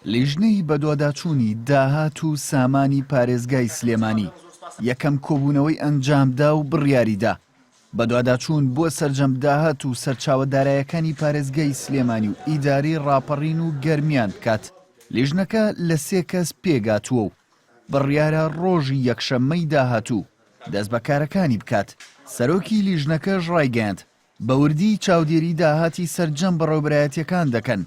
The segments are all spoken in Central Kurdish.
لیژنەی بەدواداچوونی داهات و سامانی پارێزگای سلێمانی یەکەم کۆبوونەوەی ئەنجامدا و بڕیاریدا بەدواداچوون بۆ سەرجەم داهات و سەرچاوەدارایەکانی پارێزگای سلێمانی و ئیداری ڕاپەڕین و گەرمیان بکات. لیژنەکە لە 3 کەس پێگاتووە و بڕیارە ڕۆژی یەکشەممەی داهاتوو دەست بەکارەکانی بکات. سەرۆکی لیژنەکەش ڕایگەیاند بەوردی چاودێری داهاتی سەرجەم بەڕێوەبەرایەتیەکان دەکەن.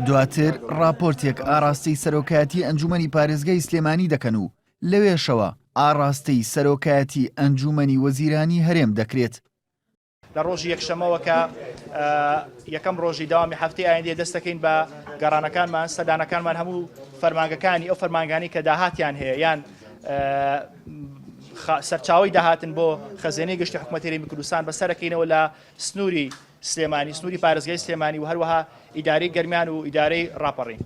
دواتر راپۆرتێک ئاراستەی سەرۆکایەتی ئەنجومەنی پارێزگای سلێمانی دەکەن و لەوێشەوە ئاراستەی سەرۆکایەتی ئەنجومەنی وەزیرانی هەرێم دەکرێت. لە ڕۆژی یەکشەمەوە کە یەکەم ڕۆژی داوامی هەفتەی ئایندێ دەست دەکەین بە گەڕانەکانمان سەردانەکانمان هەموو فەرمانگەکانی ئەو فەرمانگانی کە داهاتیان هەیە یان سەرچاوی داهاتن بۆ خەزێنەی گشتی حکوومەتی هەرێمی کوردستان بەسەرەکەینەوە لە سنووری سلێمانی سنووری پارێزگای سلێمانی و هەروەها ئیدارەی گەرمیان و ئیدارەی ڕاپەڕین.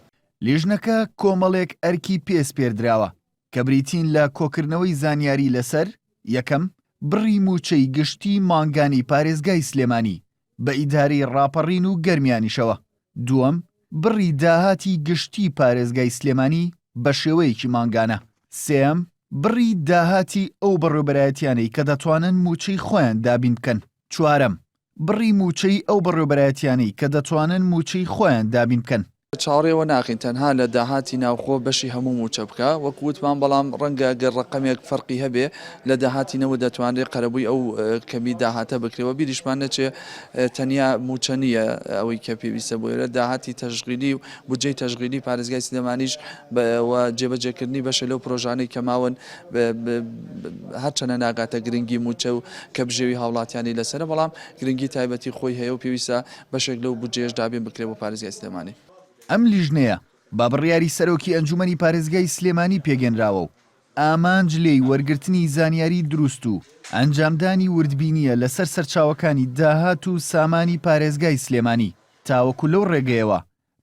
لیژنەکە کۆمەڵێک ئەرکی پێسپێردراوە کە بریتین لە کۆکردنەوەی زانیاری لەسەر یەکەم بڕی موچەی گشتی مانگانی پارێزگای سلێمانی بە ئیدارەی ڕاپەڕین و گەرمیانیشەوە. دووەم بڕی داهاتی گشتی پارێزگای سلێمانی بە شێوەیەکی مانگانە. سێەم بڕی داهاتی ئەو بەڕێوەبەرایەتیانەی کە دەتوانن موچەی خۆیان دابین بکەن. چوارەم بڕی موچەی ئەو بەڕێوەبەرایەتیانەی کە دەتوانن موچەی خۆیان دابین بکەن. چاڕێوە ناخین تەنها لە داهاتی ناوخۆ بەشی هەموو موچە بکە وەکووتمان بەڵام ڕەنگە گەر ڕقەمێک فەرقی هەبێ لە داهاتینەوە دەتوانێت قەرەبووی ئەو کەمی داهاتە بکرێەوە بیریشمان نەچێ تەنیا موچە نییە ئەوەی کە پێویستە بۆیرە داهاتی تەژغیلی و بودجەی تەژغیلی پارێزگای سلێمانیش جێبەجێکردنی بەشە لەو پرۆژانەی کە ماون هەرچەنە ناگاتە گرنگی موچە و کە بژێوی هاوڵاتیانی لەسەرە بەڵام گرنگی تایبەتی خۆی هەیە و پێویستە بەشێک لەو بودجێش دابین بکرێت بۆ پارێزگای سلێمانی. ئەم لیژنەیە با بڕیاری سەرۆکی ئەنجومەنی پارێزگای سلێمانی پێگەنراوە و ئامانج لێی وەرگرتنی زانیاری دروست و ئەنجامدانی وردبینیە لەسەر سەرچاوەکانی داهات و سامانی پارێزگای سلێمانی تاوەکو لەو ڕێگەیەوە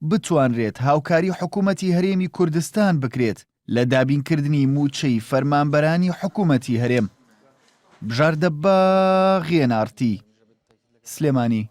بتوانرێت هاوکاری حکوومەتی هەرێمی کوردستان بکرێت لە دابینکردنی موچەی فەرمانبەرانی حکوومەتی هەرێم. بژاردەباغ غێنارتی سلێمانی.